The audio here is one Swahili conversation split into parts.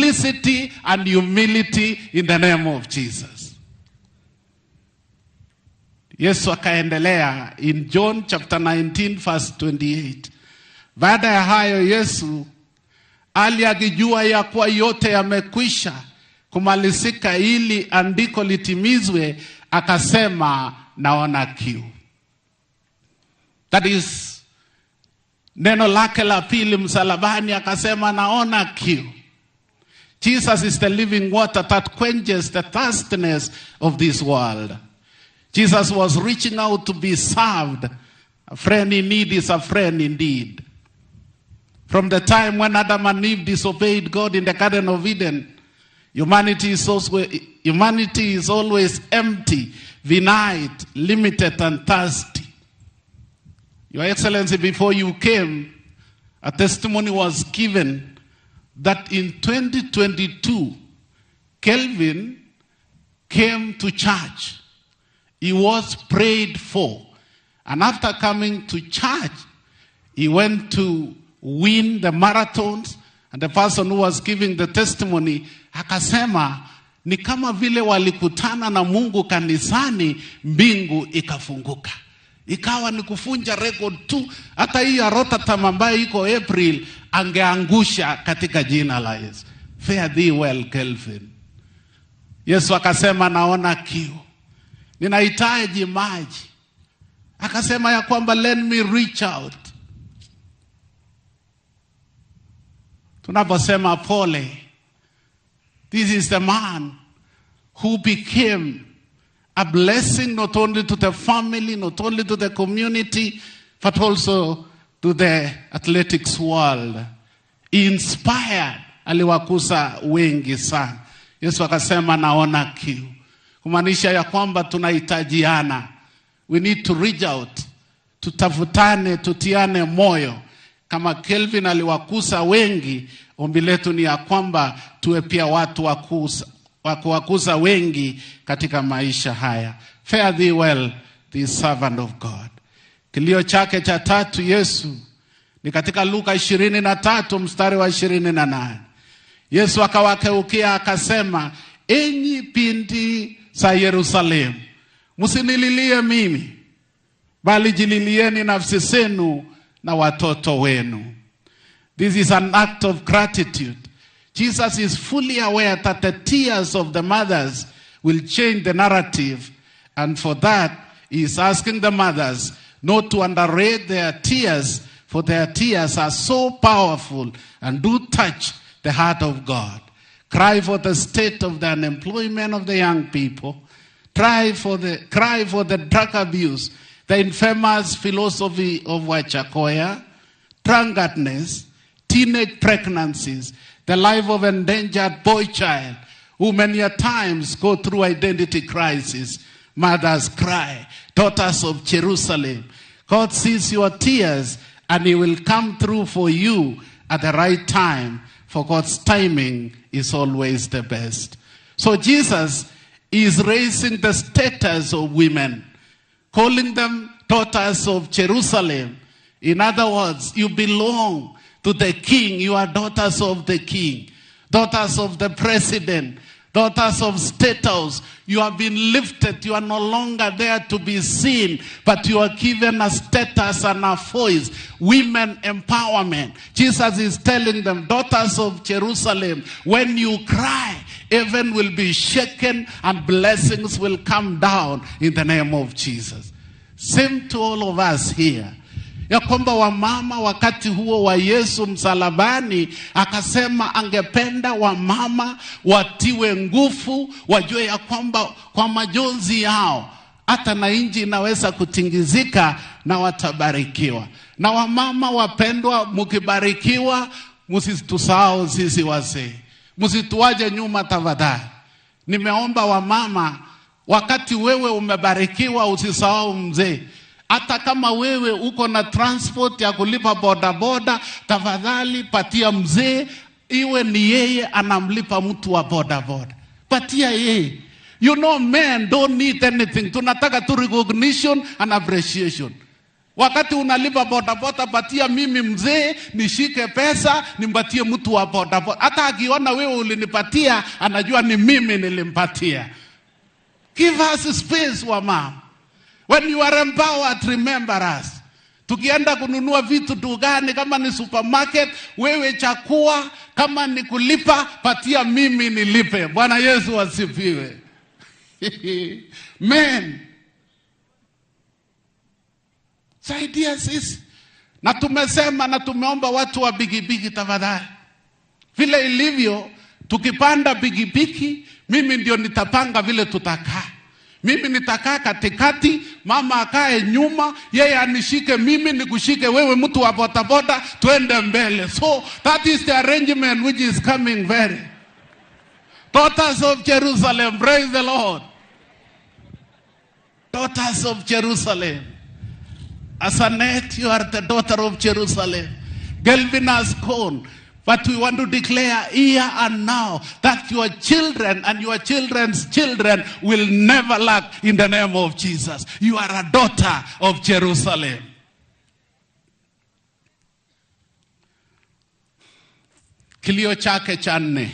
simplicity and humility in the name of Jesus. Yesu akaendelea in John chapter 19 verse 28. Baada ya hayo Yesu aliyajua ya kuwa yote yamekwisha kumalizika ili andiko litimizwe, akasema naona kiu. That is neno lake la pili msalabani, akasema naona kiu. Jesus is the living water that quenches the thirstiness of this world. Jesus was reaching out to be served. A friend in need is a friend indeed. From the time when Adam and Eve disobeyed God in the Garden of Eden, humanity is always empty, finite, limited, and thirsty. Your Excellency, before you came, a testimony was given that in 2022, Kelvin came to church. He was prayed for. And after coming to church, he went to win the marathons. And the person who was giving the testimony, akasema, ni kama vile walikutana na Mungu kanisani, mbingu ikafunguka. Ikawa ni kufunja record tu. Hata hii ya Rotterdam ambayo iko April, angeangusha katika jina la Yesu. Fare thee well, Kelvin. Yesu akasema naona kiu. Ninahitaji maji. Akasema ya kwamba let me reach out. Tunaposema pole, this is the man who became a blessing not only to the family, not only to the community, but also to the athletics world. He inspired, aliwakusa wengi sana. Yesu akasema naona kiu. Kumaanisha ya kwamba tunahitajiana. We need to reach out. Tutafutane, tutiane moyo. Kama Kelvin aliwakusa wengi, ombi letu ni ya kwamba tuwe pia watu wakuwakusa wengi katika maisha haya. Fare thee well, the servant of God. Kilio chake cha tatu Yesu ni katika Luka 23 mstari wa 28. Yesu akawakeukia akasema, enyi binti za Yerusalemu, msinililie mimi, bali jililieni nafsi zenu na watoto wenu. This is an act of gratitude. Jesus is fully aware that the tears of the mothers will change the narrative, and for that he is asking the mothers not to underrate their tears, for their tears are so powerful and do touch the heart of God. Cry for the state of the unemployment of the young people. Cry for the drug abuse, the infamous philosophy of Wachakoya, drunkardness, teenage pregnancies, the life of endangered boy child, who many a times go through identity crisis. Mothers cry, daughters of Jerusalem. God sees your tears and he will come through for you at the right time, for God's timing is always the best. So Jesus is raising the status of women, calling them daughters of Jerusalem. In other words, you belong to the king. You are daughters of the king, daughters of the president, daughters of State House. You have been lifted. You are no longer there to be seen, but you are given a status and a voice. Women empowerment. Jesus is telling them, daughters of Jerusalem, when you cry, heaven will be shaken and blessings will come down in the name of Jesus. Same to all of us here. Ya kwamba wamama wakati huo wa Yesu msalabani, akasema angependa wamama watiwe nguvu, wajue ya kwamba kwa majonzi yao hata na nchi inaweza kutingizika na watabarikiwa. Na wamama wapendwa, mkibarikiwa msitusahau sisi wazee, msituaje nyuma tafadhali. Nimeomba wamama, wakati wewe umebarikiwa usisahau mzee. Hata kama wewe uko na transport ya kulipa bodaboda, tafadhali patia mzee, iwe ni yeye anamlipa mtu wa bodaboda. Patia yeye. You know, men don't need anything. Tunataka tu recognition and appreciation. Wakati unalipa bodaboda, patia mimi mzee nishike pesa nimpatie mtu wa bodaboda. Hata akiona wewe ulinipatia, anajua ni mimi nilimpatia. Give us space wa mama. When you are empowered, remember us. Tukienda kununua vitu dukani, kama ni supermarket, wewe chakua, kama ni kulipa, patia mimi nilipe. Bwana Yesu asifiwe. Men. Saidia sisi. Na tumesema na tumeomba watu wa bigibigi tafadhali. Vile ilivyo, tukipanda bigibigi, mimi ndio nitapanga vile tutakaa. Mimi nitakaa katikati, mama akae nyuma, yeye anishike mimi, nikushike wewe mtu wa bodaboda, tuende mbele. So that is the arrangement which is coming very. Daughters of Jerusalem, praise the Lord. Daughters of Jerusalem. Asanet, you are the daughter of Jerusalem. Kelvin has gone. But we want to declare here and now that your children and your children's children will never lack in the name of Jesus. You are a daughter of Jerusalem. Kilio chake cha nne.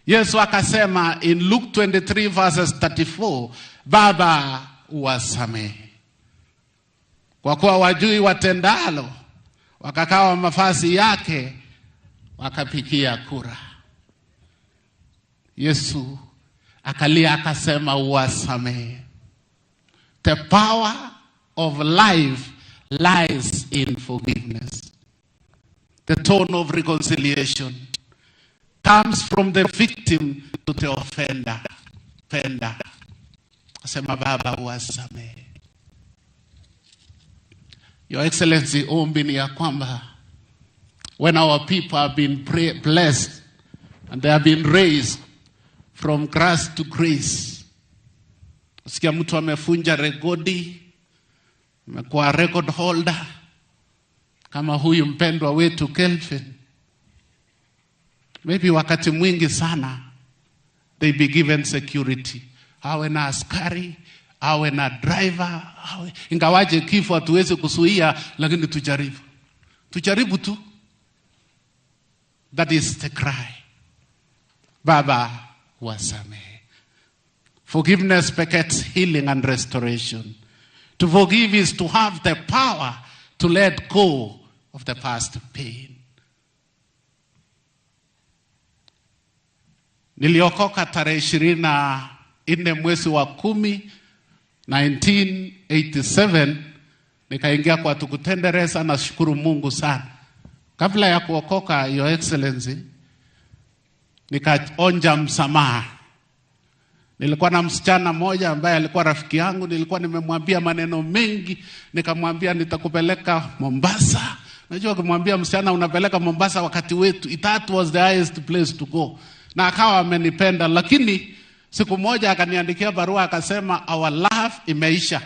Yesu akasema in Luke 23 verses 34, Baba uwasamehe, kwa kuwa wajui watendalo. Wakakawa mavazi yake, wakapikia kura. Yesu akalia akasema uwasamehe. The power of life lies in forgiveness. The tone of reconciliation comes from the victim to the offender. Asema Baba uwasamehe. Your Excellency, ombi ni ya kwamba when our people have been blessed and they have been raised from grace to grace, usikia mtu amefunja rekodi, amekuwa record holder, kama huyu mpendwa wetu Kelvin, maybe wakati mwingi sana they be given security. Awe na askari, awe na driver, ingawaje kifo hatuwezi kuzuia, lakini tujaribu tu. That is the cry. Baba wasamehe. Forgiveness begets healing and restoration. To forgive is to have the power to let go of the past pain. Niliokoka tarehe 24 mwezi wa 10 1987, nikaingia kwa tukutendereza na shukuru Mungu sana. Kabla ya kuokoka, Your Excellency, nikaonja msamaha. Nilikuwa na msichana mmoja ambaye alikuwa rafiki yangu, nilikuwa nimemwambia maneno mengi, nikamwambia nitakupeleka Mombasa. Najua kumwambia msichana unapeleka Mombasa wakati wetu, that was the highest place to go. Na akawa amenipenda, lakini siku moja akaniandikia barua akasema our love imeisha.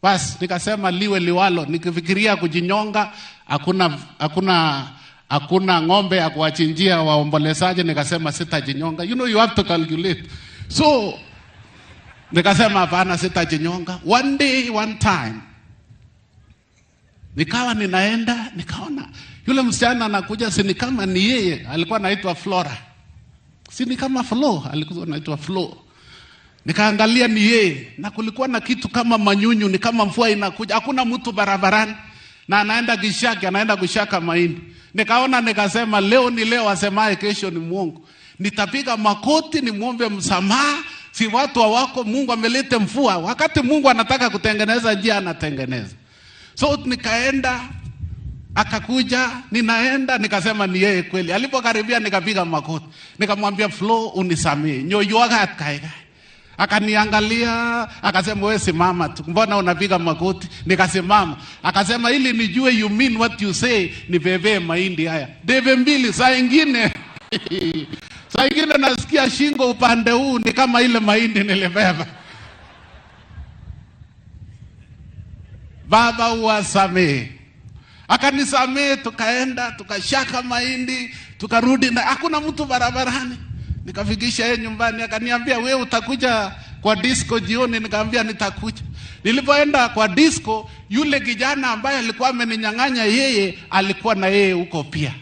Bas nikasema liwe liwalo, nikifikiria kujinyonga, hakuna ng'ombe ya kuwachinjia waombolezaje, nikasema sitajinyonga. You know you have to calculate. So nikasema hapana, sitajinyonga. One day, one time, nikawa ninaenda, nikaona yule msichana anakuja, si kama ni yeye, alikuwa anaitwa Flora. Si ni kama Flo, alikuwa anaitwa Flo. Nikaangalia ni yeye, na kulikuwa na kitu kama manyunyu, ni kama mvua inakuja, hakuna mtu barabarani, na anaenda kushaka mahindi. Nikaona nikasema leo ni leo, asemaye kesho ni Mungu. Nitapiga makoti nimuombe msamaha, si watu wako Mungu amelete mvua. Wakati Mungu anataka kutengeneza njia anatengeneza. So nikaenda, akakuja, ninaenda, nikasema ni yeye kweli. Alipokaribia nikapiga makoti. Nikamwambia Flo unisamehe. Nyoyo yake akaniangalia, akasema wewe simama tu. Mbona unapiga makoti? Nikasimama. Akasema ili nijue you mean what you say, nibebe mahindi haya. Debe mbili, saa ingine nasikia shingo upande huu ni kama ile mahindi nilibeba. Baba uwasamehe. Akanisamehe, tukaenda, tukashaka mahindi, tukarudi, na hakuna mtu barabarani. Nikafikisha yeye nyumbani, akaniambia wewe utakuja kwa disco jioni, nikamwambia nitakuja. Nilipoenda kwa disco, yule kijana ambaye alikuwa ameninyang'anya yeye, alikuwa na yeye huko pia.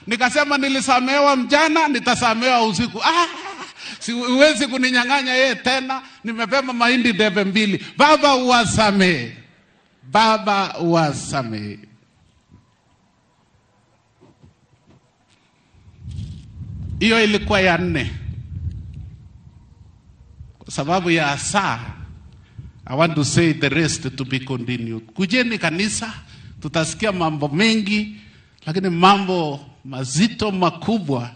Nikasema nilisamehewa mjana, nitasamehewa usiku. Siwezi kuninyang'anya yeye tena, nimebeba mahindi debe 2. Baba uwasamehe. Baba uwasamehe. Hiyo ilikuwa ya 4. Kwa sababu ya saa, I want to say the rest to be continued. Kujeni kanisa, tutasikia mambo mengi, lakini mambo mazito makubwa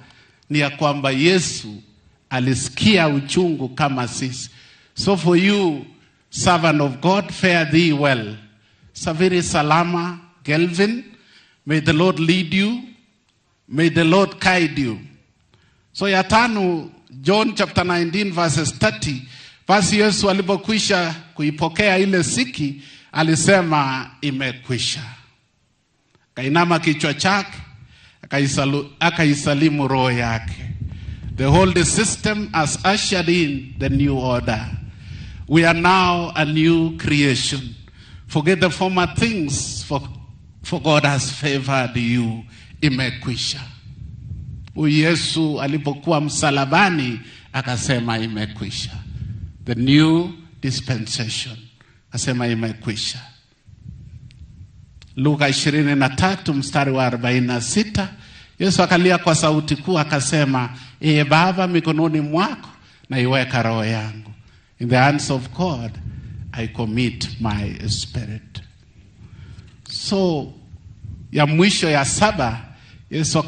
ni ya kwamba Yesu alisikia uchungu kama sisi. So for you, servant of God, fare thee well. Saviri salama, Kelvin. May the Lord lead you. May the Lord guide you. So ya 5, John chapter 19 verses 30. Basi Yesu alipokwisha kuipokea ile siki, alisema imekwisha. Kainama kichwa chake, akaisalimu roho yake. The whole system has ushered in the new order. We are now a new creation. Forget the former things, for God has favored you. Imekwisha. Yesu alipokuwa msalabani, akasema imekwisha. The new dispensation. Akasema imekwisha. Luka 23 mstari wa 46. Yesu akalia kwa sauti kuu akasema, Baba, mikononi mwako na iweka roho yangu. In the hands of God I commit my spirit. So ya mwisho ya 7, Yesu